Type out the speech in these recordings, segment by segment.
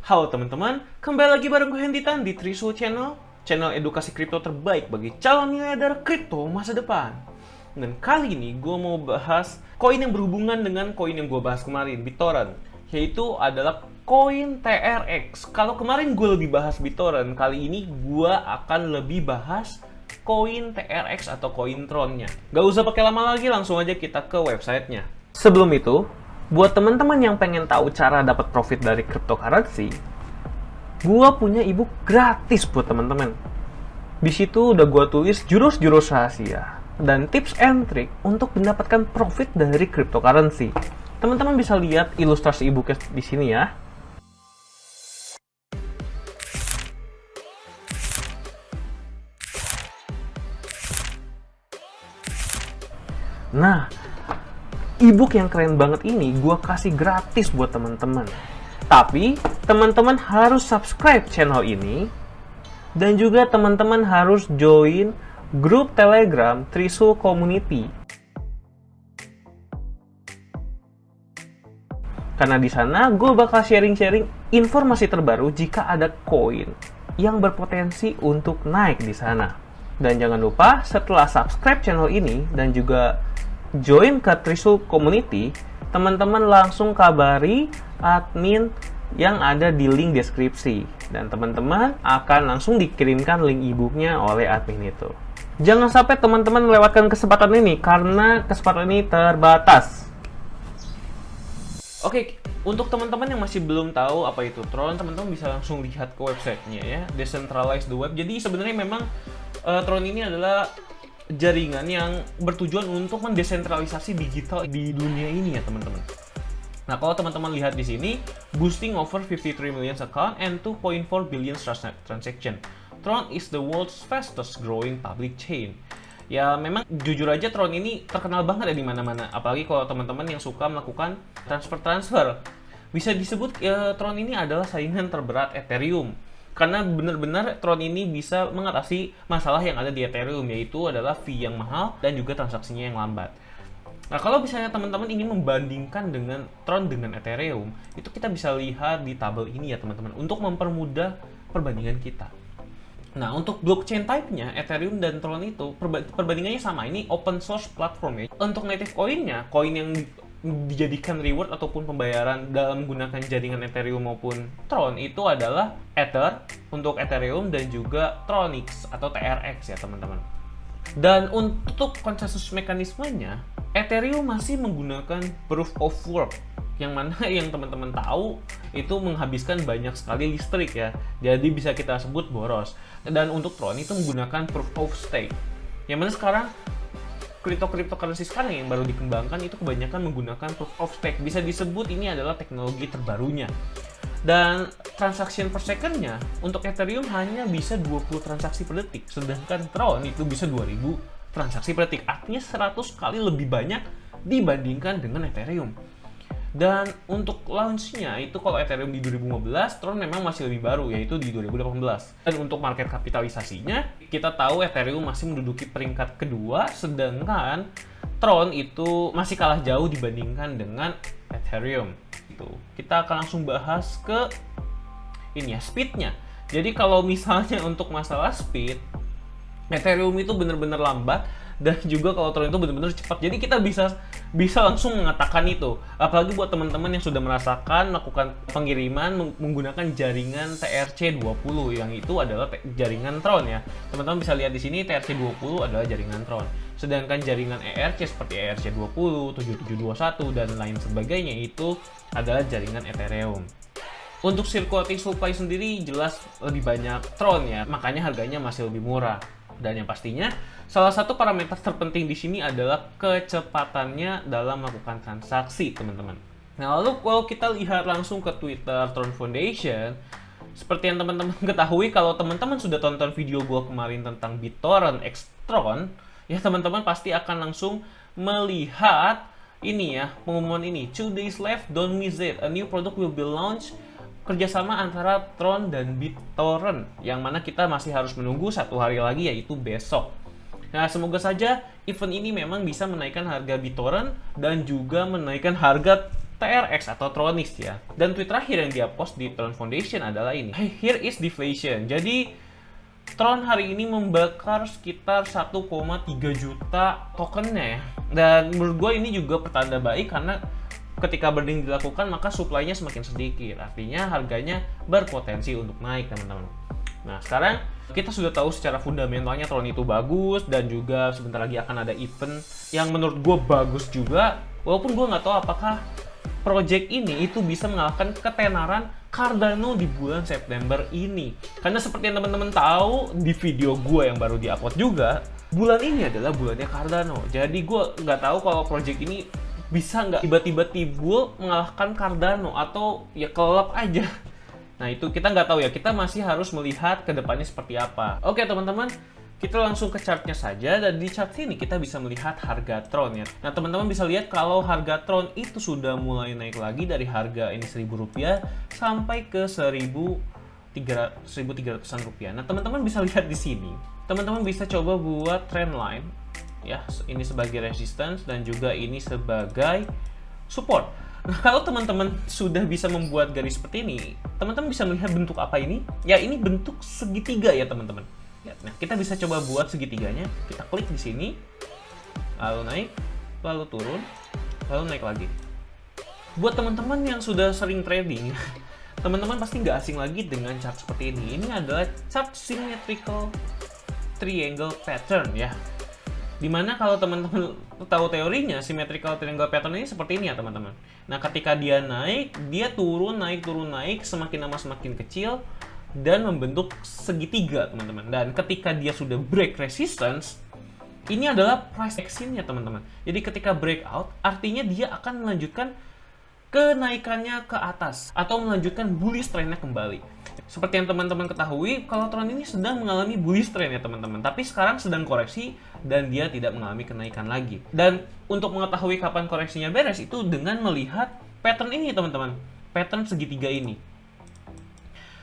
Halo teman-teman, kembali lagi bareng gue Henditan di Trisul Channel, channel edukasi kripto terbaik bagi calon miliarder kripto masa depan. Dan kali ini gue mau bahas koin yang berhubungan dengan koin yang gue bahas kemarin, BitTorrent, yaitu adalah koin TRX. Kalau kemarin gue lebih bahas BitTorrent, kali ini gue akan lebih bahas koin TRX atau koin Tron-nya. Gak usah pakai lama lagi, langsung aja kita ke websitenya. Sebelum itu, buat teman-teman yang pengen tahu cara dapat profit dari cryptocurrency, gua punya ebook gratis buat teman-teman. Di situ udah gua tulis jurus-jurus rahasia dan tips and trick untuk mendapatkan profit dari cryptocurrency. Teman-teman bisa lihat ilustrasi ebooknya di sini ya. Nah, ebook yang keren banget ini gue kasih gratis buat teman-teman. Tapi teman-teman harus subscribe channel ini dan juga teman-teman harus join grup Telegram Trisul Community. Karena di sana gue bakal sharing-sharing informasi terbaru jika ada koin yang berpotensi untuk naik di sana. Dan jangan lupa setelah subscribe channel ini dan juga join ke Trisul Community, teman-teman langsung kabari admin yang ada di link deskripsi. Dan teman-teman akan langsung dikirimkan link e-booknya oleh admin itu. Jangan sampai teman-teman melewatkan kesempatan ini, karena kesempatan ini terbatas. Oke, untuk teman-teman yang masih belum tahu apa itu Tron, teman-teman bisa langsung lihat ke websitenya ya, Decentralized the Web. Jadi sebenarnya memang Tron ini adalah jaringan yang bertujuan untuk mendesentralisasi digital di dunia ini ya teman-teman. Nah, kalau teman-teman lihat di sini, boosting over 53 million account and 2.4 billion transaction. Tron is the world's fastest growing public chain. Ya, memang jujur aja Tron ini terkenal banget ya di mana-mana. Apalagi kalau teman-teman yang suka melakukan transfer-transfer. Bisa disebut Tron ini adalah saingan terberat Ethereum. Karena benar-benar Tron ini bisa mengatasi masalah yang ada di Ethereum, yaitu adalah fee yang mahal dan juga transaksinya yang lambat. Nah, kalau misalnya teman-teman ingin membandingkan dengan Tron dengan Ethereum, itu kita bisa lihat di tabel ini ya teman-teman, untuk mempermudah perbandingan kita. Nah, untuk blockchain type-nya, Ethereum dan Tron itu perbandingannya sama. Ini open source platform ya. Untuk native coin-nya, koin yang dijadikan reward ataupun pembayaran dalam menggunakan jaringan Ethereum maupun Tron itu adalah Ether untuk Ethereum dan juga Tronix atau TRX ya teman-teman. Dan untuk konsensus mekanismenya, Ethereum masih menggunakan proof of work, yang mana yang teman-teman tahu itu menghabiskan banyak sekali listrik ya, jadi bisa kita sebut boros. Dan untuk Tron itu menggunakan proof of stake, yang mana sekarang cryptocurrency sekarang yang baru dikembangkan itu kebanyakan menggunakan proof of stake. Bisa disebut ini adalah teknologi terbarunya. Dan transaction per second-nya untuk Ethereum hanya bisa 20 transaksi per detik, sedangkan Tron itu bisa 2000 transaksi per detik. Artinya 100 kali lebih banyak dibandingkan dengan Ethereum. Dan untuk launch-nya itu kalau Ethereum di 2015, Tron memang masih lebih baru, yaitu di 2018. Dan untuk market kapitalisasinya, kita tahu Ethereum masih menduduki peringkat kedua, sedangkan Tron itu masih kalah jauh dibandingkan dengan Ethereum. Kita akan langsung bahas ke ini ya, speed-nya. Jadi kalau misalnya untuk masalah speed, Ethereum itu benar-benar lambat, dan juga kalau Tron itu benar-benar cepat. Jadi kita bisa langsung mengatakan itu. Apalagi buat teman-teman yang sudah merasakan melakukan pengiriman menggunakan jaringan TRC20, yang itu adalah jaringan Tron ya. Teman-teman bisa lihat di sini TRC20 adalah jaringan Tron. Sedangkan jaringan ERC seperti ERC20, 7721 dan lain sebagainya itu adalah jaringan Ethereum. Untuk circulating supply sendiri jelas lebih banyak Tron ya, makanya harganya masih lebih murah. Dan yang pastinya, salah satu parameter terpenting di sini adalah kecepatannya dalam melakukan transaksi, teman-teman. Nah, lalu kalau kita lihat langsung ke Twitter Tron Foundation, seperti yang teman-teman ketahui, kalau teman-teman sudah tonton video gua kemarin tentang BitTorrent X Tron, ya teman-teman pasti akan langsung melihat ini ya, pengumuman ini. 2 days left, don't miss it. A new product will be launched, kerjasama antara Tron dan BitTorrent, yang mana kita masih harus menunggu 1 hari lagi, yaitu besok. Nah, semoga saja event ini memang bisa menaikkan harga BitTorrent dan juga menaikkan harga TRX atau Tronix ya. Dan tweet terakhir yang dia post di Tron Foundation adalah ini. Hey, here is deflation. Jadi Tron hari ini membakar sekitar 1,3 juta tokennya ya. Dan menurut gue ini juga pertanda baik karena ketika burning dilakukan maka supply-nya semakin sedikit. Artinya harganya berpotensi untuk naik teman-teman. Nah sekarang kita sudah tahu secara fundamentalnya Tron itu bagus dan juga sebentar lagi akan ada event yang menurut gue bagus juga. Walaupun gue nggak tahu apakah project ini itu bisa mengalahkan ketenaran Cardano di bulan September ini. Karena seperti yang teman-teman tahu di video gue yang baru di-upload juga, bulan ini adalah bulannya Cardano. Jadi gue nggak tahu kalau project ini bisa nggak tiba-tiba timbul mengalahkan Cardano atau ya kelelep aja. Nah itu kita nggak tahu ya, kita masih harus melihat ke depannya seperti apa. Oke teman-teman, kita langsung ke chartnya saja, dan di chart ini kita bisa melihat harga Tron ya. Nah teman-teman bisa lihat kalau harga Tron itu sudah mulai naik lagi dari harga ini Rp1.000 sampai ke 1.300-an rupiah. Nah teman-teman bisa lihat di sini, teman-teman bisa coba buat trend line ya, ini sebagai resistance dan juga ini sebagai support. Nah, kalau teman-teman sudah bisa membuat garis seperti ini, teman-teman bisa melihat bentuk apa ini? Ya, ini bentuk segitiga ya, teman-teman. Nah, kita bisa coba buat segitiganya. Kita klik di sini, lalu naik, lalu turun, lalu naik lagi. Buat teman-teman yang sudah sering trading, teman-teman pasti nggak asing lagi dengan chart seperti ini. Ini adalah chart symmetrical triangle pattern ya. Dimana kalau teman-teman tahu teorinya, symmetrical triangle pattern ini seperti ini ya teman-teman. Nah ketika dia naik, dia turun, naik, semakin lama semakin kecil, dan membentuk segitiga teman-teman. Dan ketika dia sudah break resistance, ini adalah price action ya teman-teman. Jadi ketika breakout, artinya dia akan melanjutkan kenaikannya ke atas, atau melanjutkan bullish trendnya kembali. Seperti yang teman-teman ketahui, kalau Tron ini sedang mengalami bullish trend ya teman-teman, tapi sekarang sedang koreksi dan dia tidak mengalami kenaikan lagi. Dan untuk mengetahui kapan koreksinya beres itu dengan melihat pattern ini teman-teman, pattern segitiga ini.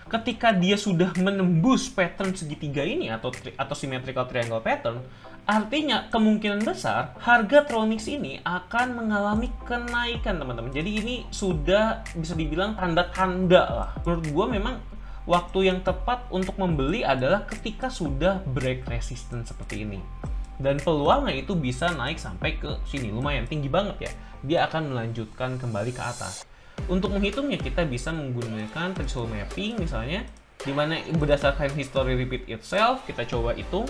Ketika dia sudah menembus pattern segitiga ini atau symmetrical triangle pattern, artinya kemungkinan besar harga Tronix ini akan mengalami kenaikan teman-teman. Jadi ini sudah bisa dibilang tanda-tanda lah. Menurut gue memang waktu yang tepat untuk membeli adalah ketika sudah break resistance seperti ini. Dan peluangnya itu bisa naik sampai ke sini, lumayan tinggi banget ya. Dia akan melanjutkan kembali ke atas. Untuk menghitungnya kita bisa menggunakan threshold mapping misalnya, dimana berdasarkan history repeat itself kita coba hitung.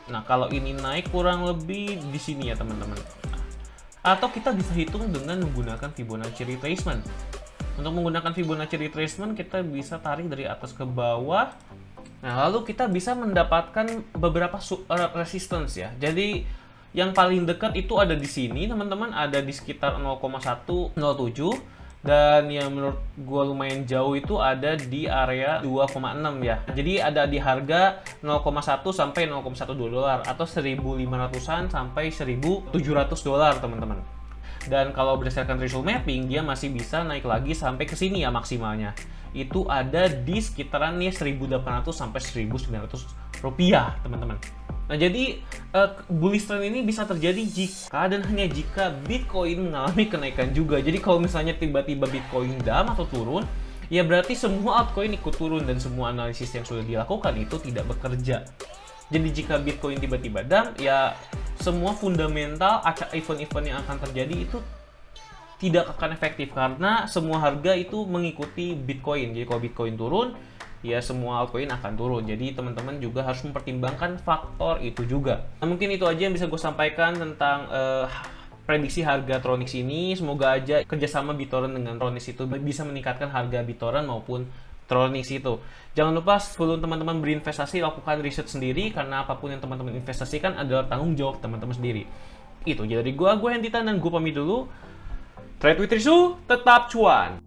Nah kalau ini naik kurang lebih di sini ya teman-teman. Atau kita bisa hitung dengan menggunakan Fibonacci retracement. Untuk menggunakan Fibonacci retracement kita bisa tarik dari atas ke bawah. Nah lalu kita bisa mendapatkan beberapa resistance ya. Jadi yang paling dekat itu ada di sini teman-teman, ada di sekitar 0,107, dan yang menurut gue lumayan jauh itu ada di area 2,6 ya. Jadi ada di harga 0,1 sampai 0,12 dolar atau 1.500-an sampai 1.700 dolar teman-teman. Dan kalau berdasarkan threshold mapping dia masih bisa naik lagi sampai ke sini ya maksimalnya. Itu ada di sekitaran nih 1.800 sampai 1.900 rupiah teman-teman. Nah jadi bullish trend ini bisa terjadi jika dan hanya jika Bitcoin mengalami kenaikan juga. Jadi kalau misalnya tiba-tiba Bitcoin down atau turun, ya berarti semua altcoin ikut turun dan semua analisis yang sudah dilakukan itu tidak bekerja. Jadi jika Bitcoin tiba-tiba down, ya semua fundamental event-event yang akan terjadi itu tidak akan efektif karena semua harga itu mengikuti Bitcoin. Jadi kalau Bitcoin turun, ya semua altcoin akan turun. Jadi teman-teman juga harus mempertimbangkan faktor itu juga. Nah, mungkin itu aja yang bisa gue sampaikan tentang prediksi harga Tronix ini. Semoga aja kerjasama BitTorrent dengan Tronix itu bisa meningkatkan harga BitTorrent maupun Tronix itu. Jangan lupa sebelum teman-teman berinvestasi lakukan riset sendiri, karena apapun yang teman-teman investasikan adalah tanggung jawab teman-teman sendiri. Itu jadi dari gue Henditan, dan gue pamit dulu. Trade with Risu, tetap cuan!